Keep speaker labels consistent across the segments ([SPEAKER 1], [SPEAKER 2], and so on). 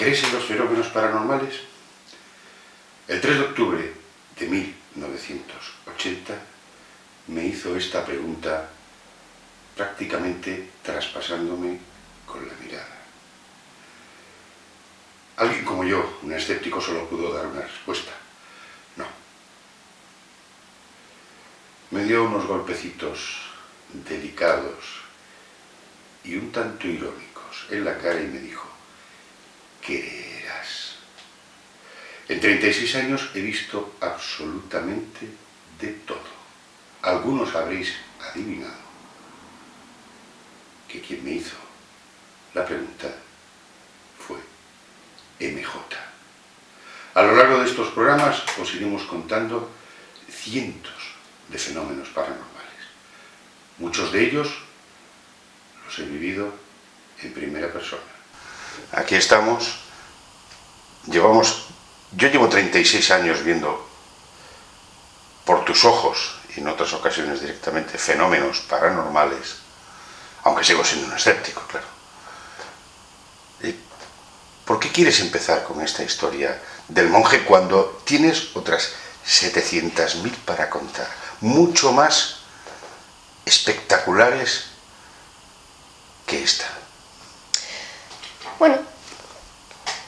[SPEAKER 1] ¿Crees en los fenómenos paranormales? El 3 de octubre de 1980 me hizo esta pregunta prácticamente traspasándome con la mirada. Alguien como yo, un escéptico, solo pudo dar una respuesta. No. Me dio unos golpecitos delicados y un tanto irónicos en la cara y me dijo: creerás. En 36 años he visto absolutamente de todo. Algunos habréis adivinado que quien me hizo la pregunta fue MJ. A lo largo de estos programas os iremos contando cientos de fenómenos paranormales. Muchos de ellos los he vivido en primera persona. Aquí estamos. Yo llevo 36 años viendo por tus ojos, y en otras ocasiones directamente, fenómenos paranormales, aunque sigo siendo un escéptico, claro. ¿Por qué quieres empezar con esta historia del monje cuando tienes otras 700.000 para contar? Mucho más espectaculares que esta.
[SPEAKER 2] Bueno,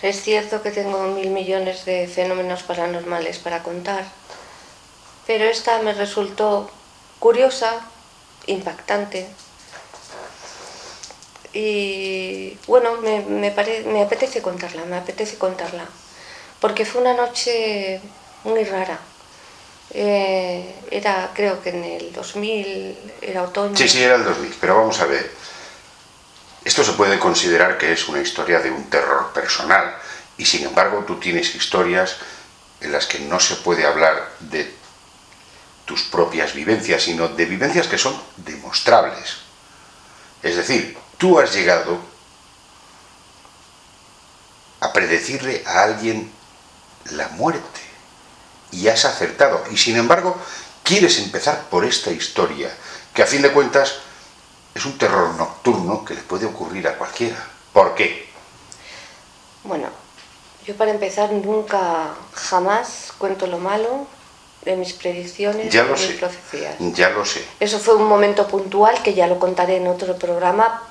[SPEAKER 2] es cierto que tengo 1.000 millones de fenómenos paranormales para contar, pero esta me resultó curiosa, impactante. Y bueno, me apetece contarla, porque fue una noche muy rara. Era, creo que en el 2000, era otoño.
[SPEAKER 1] Sí, era el 2000, pero vamos a ver. Esto se puede considerar que es una historia de un terror personal, y sin embargo tú tienes historias en las que no se puede hablar de tus propias vivencias, sino de vivencias que son demostrables. Es decir, tú has llegado a predecirle a alguien la muerte y has acertado, y sin embargo quieres empezar por esta historia, que a fin de cuentas es un terror nocturno que le puede ocurrir a cualquiera. ¿Por qué?
[SPEAKER 2] Bueno, yo para empezar nunca, jamás cuento lo malo de mis predicciones,
[SPEAKER 1] de
[SPEAKER 2] mis profecías.
[SPEAKER 1] Ya lo sé.
[SPEAKER 2] Eso fue un momento puntual que ya lo contaré en otro programa.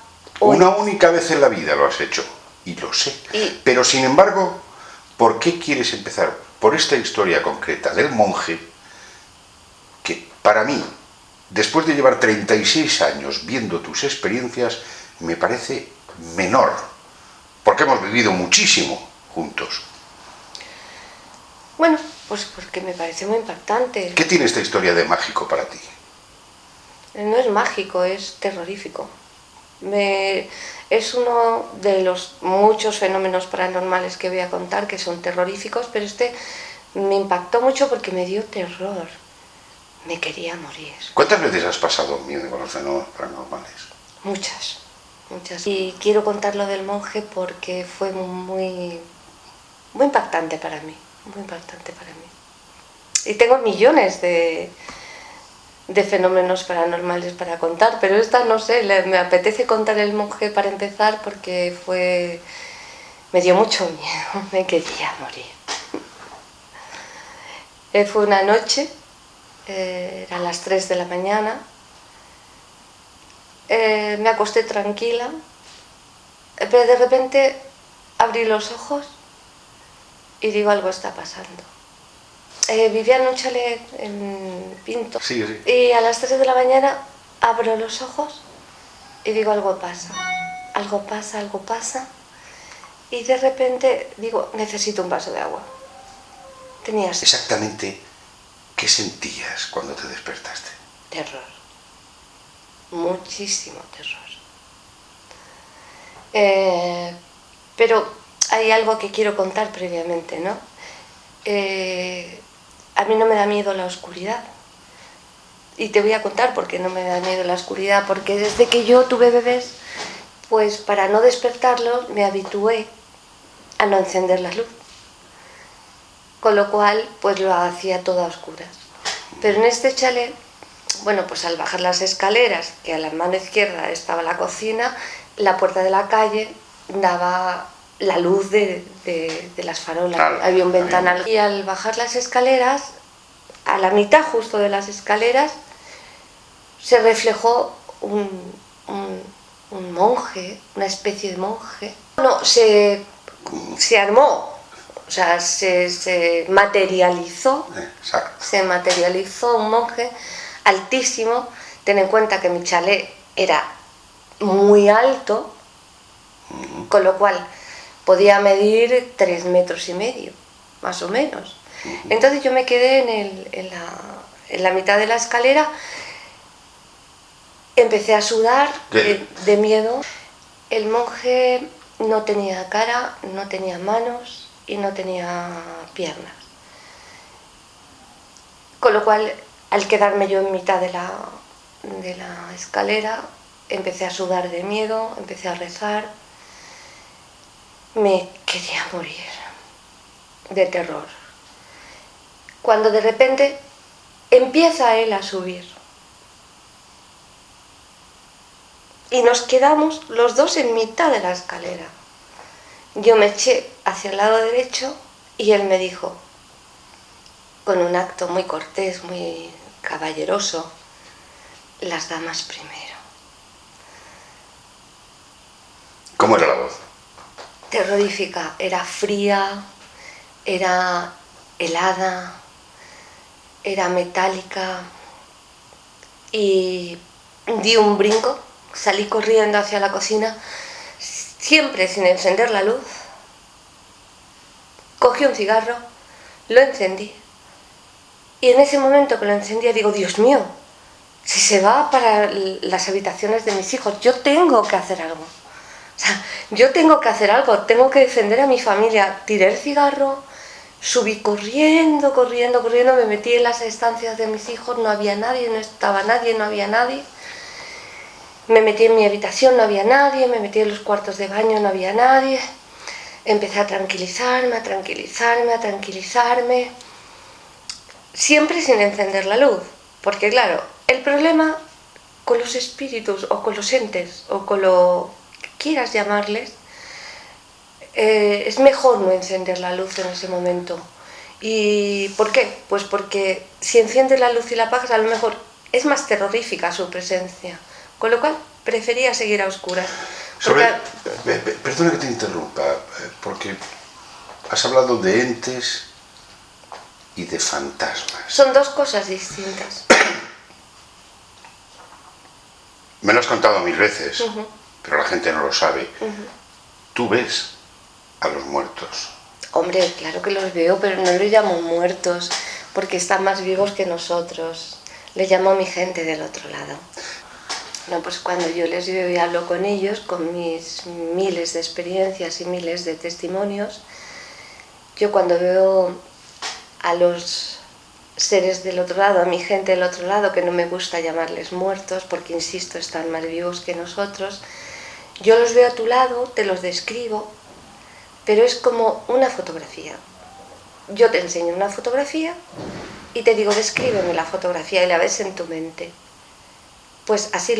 [SPEAKER 2] Hoy.
[SPEAKER 1] Una única vez en la vida lo has hecho, y lo sé. Pero sin embargo, ¿por qué quieres empezar por esta historia concreta del monje que para mí, después de llevar 36 años viendo tus experiencias, me parece menor? Porque hemos vivido muchísimo juntos.
[SPEAKER 2] Bueno, pues porque me parece muy impactante.
[SPEAKER 1] ¿Qué tiene esta historia de mágico para ti?
[SPEAKER 2] No es mágico, es terrorífico. Es uno de los muchos fenómenos paranormales que voy a contar que son terroríficos, pero este me impactó mucho porque me dio terror. Me quería morir.
[SPEAKER 1] ¿Cuántas veces has pasado miedo con los fenómenos paranormales?
[SPEAKER 2] Muchas. Y quiero contar lo del monje porque fue muy impactante para mí. Muy impactante para mí. Y tengo millones de fenómenos paranormales para contar, pero esta no sé, me apetece contar el monje para empezar porque me dio mucho miedo, me quería morir. Fue una noche, eran las 3 de la mañana, me acosté tranquila, pero de repente abrí los ojos y digo, algo está pasando. Vivía en un chalet en Pinto.
[SPEAKER 1] Sí.
[SPEAKER 2] Y a las 3 de la mañana abro los ojos y digo, algo pasa. Y de repente digo, necesito un vaso de agua. Tenía sed.
[SPEAKER 1] Exactamente, ¿qué sentías cuando te despertaste?
[SPEAKER 2] Terror. Muchísimo terror. Pero hay algo que quiero contar previamente, ¿no? A mí no me da miedo la oscuridad. Y te voy a contar por qué no me da miedo la oscuridad. Porque desde que yo tuve bebés, pues para no despertarlos me habitué a no encender la luz. Con lo cual, pues lo hacía todo a oscuras. Pero en este chalet, bueno, pues al bajar las escaleras, que a la mano izquierda estaba la cocina, la puerta de la calle daba la luz de las farolas.
[SPEAKER 1] Claro,
[SPEAKER 2] había un ventanal. Y al bajar las escaleras, a la mitad justo de las escaleras, se reflejó un monje, una especie de monje. No, se armó, o sea, se materializó.
[SPEAKER 1] Exacto.
[SPEAKER 2] Se materializó un monje altísimo. Ten en cuenta que mi chalet era muy alto, con lo cual podía medir 3,5 metros, más o menos. Entonces yo me quedé en la mitad de la escalera, empecé a sudar de miedo. El monje no tenía cara, no tenía manos y no tenía piernas. Con lo cual, al quedarme yo en mitad de la escalera, empecé a sudar de miedo, empecé a rezar. Me quería morir de terror. Cuando de repente empieza él a subir. Y nos quedamos los dos en mitad de la escalera. Yo me eché hacia el lado derecho y él me dijo, con un acto muy cortés, muy caballeroso, las damas primero.
[SPEAKER 1] ¿Cómo era la voz?
[SPEAKER 2] Terrorífica, era fría, era helada, era metálica, y di un brinco, salí corriendo hacia la cocina, siempre sin encender la luz. Cogí un cigarro, lo encendí, y en ese momento que lo encendía digo, Dios mío, si se va para las habitaciones de mis hijos, yo tengo que hacer algo. O sea, yo tengo que hacer algo, tengo que defender a mi familia. Tiré el cigarro, subí corriendo, me metí en las estancias de mis hijos, no había nadie, no estaba nadie, no había nadie. Me metí en mi habitación, no había nadie, me metí en los cuartos de baño, no había nadie. Empecé a tranquilizarme, siempre sin encender la luz. Porque claro, el problema con los espíritus o con los entes o con lo que quieras llamarles, es mejor no encender la luz en ese momento. ¿Y por qué? Pues porque si enciendes la luz y la apagas, a lo mejor es más terrorífica su presencia. Con lo cual prefería seguir a oscuras.
[SPEAKER 1] Perdona que te interrumpa, porque has hablado de entes y de fantasmas.
[SPEAKER 2] Son dos cosas distintas.
[SPEAKER 1] Me lo has contado 1000 veces, pero la gente no lo sabe. Tú ves a los muertos.
[SPEAKER 2] Hombre, claro que los veo, pero no los llamo muertos, porque están más vivos que nosotros. Les llamo a mi gente del otro lado. No, pues cuando yo les veo y hablo con ellos, con mis miles de experiencias y miles de testimonios, yo cuando veo a los seres del otro lado, a mi gente del otro lado, que no me gusta llamarles muertos, porque insisto, están más vivos que nosotros, yo los veo a tu lado, te los describo, pero es como una fotografía. Yo te enseño una fotografía y te digo, descríbeme la fotografía y la ves en tu mente. Pues así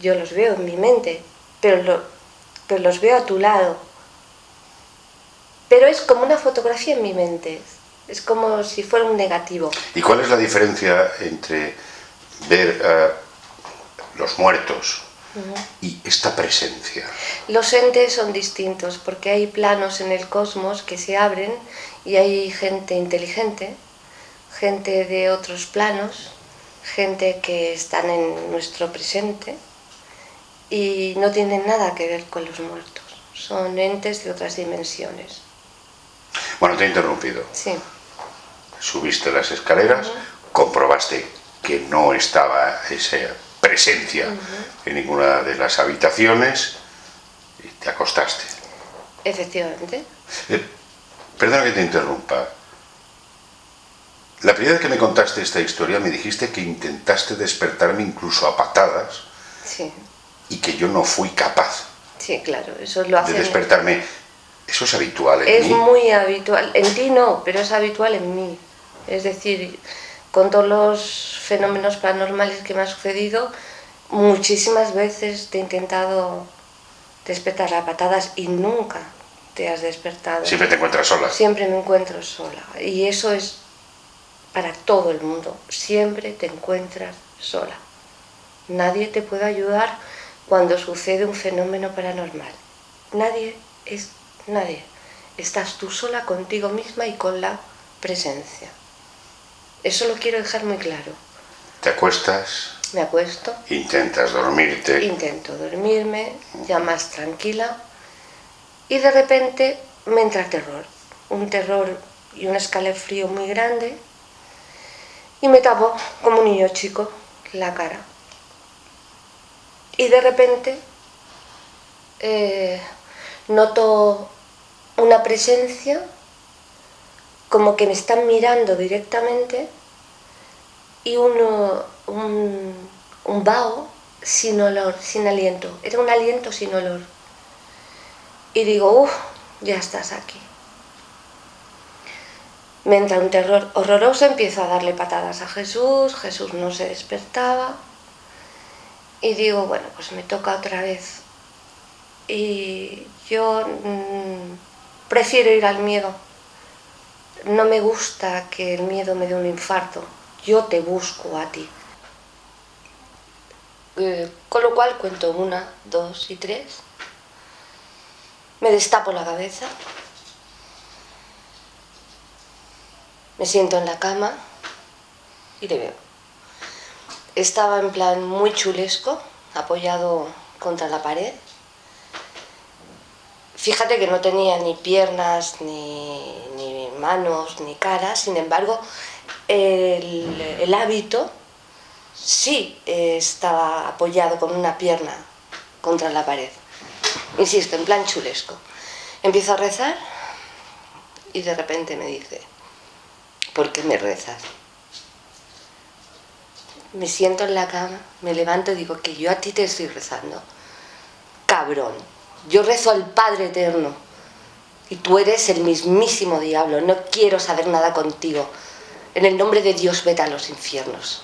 [SPEAKER 2] yo los veo en mi mente, pero los veo a tu lado. Pero es como una fotografía en mi mente, es como si fuera un negativo.
[SPEAKER 1] ¿Y cuál es la diferencia entre ver los muertos y esta presencia?
[SPEAKER 2] Los entes son distintos porque hay planos en el cosmos que se abren y hay gente inteligente, gente de otros planos, gente que están en nuestro presente y no tienen nada que ver con los muertos. Son entes de otras dimensiones.
[SPEAKER 1] Bueno, te he interrumpido.
[SPEAKER 2] Sí.
[SPEAKER 1] Subiste las escaleras, comprobaste que no estaba esa presencia en ninguna de las habitaciones y te acostaste.
[SPEAKER 2] Efectivamente.
[SPEAKER 1] Perdona que te interrumpa. La primera vez que me contaste esta historia me dijiste que intentaste despertarme incluso a patadas.
[SPEAKER 2] Sí.
[SPEAKER 1] Y que yo no fui capaz.
[SPEAKER 2] Sí, claro, eso lo hace.
[SPEAKER 1] De despertarme. ¿Eso es habitual en mí?
[SPEAKER 2] Es muy habitual. En ti no, pero es habitual en mí. Es decir, con todos los fenómenos paranormales que me han sucedido, muchísimas veces te he intentado despertar a patadas y nunca te has despertado.
[SPEAKER 1] Siempre te encuentras sola.
[SPEAKER 2] Siempre me encuentro sola. Y eso es para todo el mundo. Siempre te encuentras sola. Nadie te puede ayudar cuando sucede un fenómeno paranormal. Nadie es nadie. Estás tú sola contigo misma y con la presencia. Eso lo quiero dejar muy claro.
[SPEAKER 1] Te acuestas.
[SPEAKER 2] Me acuesto.
[SPEAKER 1] Intentas dormirte.
[SPEAKER 2] Intento dormirme, ya más tranquila. Y de repente me entra terror. Un terror y un escalofrío muy grande. Y me tapo como un niño chico la cara. Y de repente noto una presencia como que me están mirando directamente y un vaho sin olor, sin aliento. Era un aliento sin olor. Y digo, ya estás aquí. Me entra un terror horroroso, empiezo a darle patadas a Jesús, Jesús no se despertaba. Y digo, bueno, pues me toca otra vez. Y yo prefiero ir al miedo. No me gusta que el miedo me dé un infarto. Yo te busco a ti. Con lo cual cuento 1, 2 y 3. Me destapo la cabeza. Me siento en la cama y le veo. Estaba en plan muy chulesco, apoyado contra la pared. Fíjate que no tenía ni piernas, ni manos, ni cara. Sin embargo, el hábito sí estaba apoyado con una pierna contra la pared. Insisto, en plan chulesco. Empiezo a rezar y de repente me dice, ¿por qué me rezas? Me siento en la cama, me levanto y digo que yo a ti te estoy rezando. Cabrón, yo rezo al Padre Eterno y tú eres el mismísimo diablo, no quiero saber nada contigo. En el nombre de Dios, vete a los infiernos.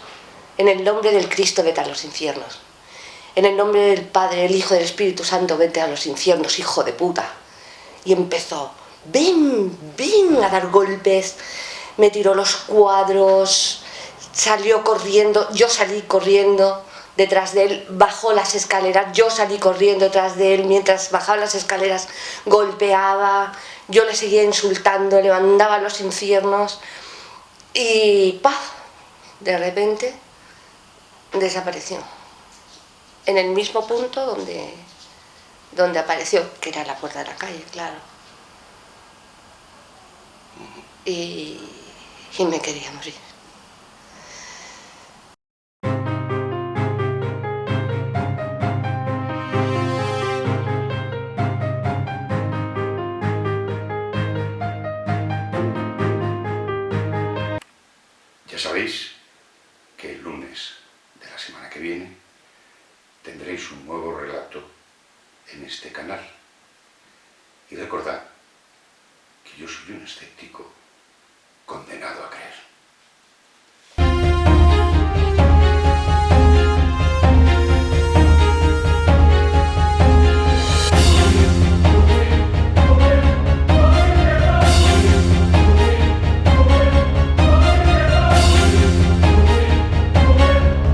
[SPEAKER 2] En el nombre del Cristo, vete a los infiernos. En el nombre del Padre, el Hijo y del Espíritu Santo, vete a los infiernos, hijo de puta. Y empezó, ven, a dar golpes, me tiró los cuadros, salió corriendo, yo salí corriendo detrás de él, bajó las escaleras, yo salí corriendo detrás de él, mientras bajaba las escaleras golpeaba, yo le seguía insultando, le mandaba a los infiernos y ¡paf! De repente desapareció. En el mismo punto donde apareció, que era la puerta de la calle, claro. Y me quería morir.
[SPEAKER 1] Ya sabéis que el lunes de la semana que viene tendréis un nuevo relato en este canal. Y recordad que yo soy un escéptico condenado a creer.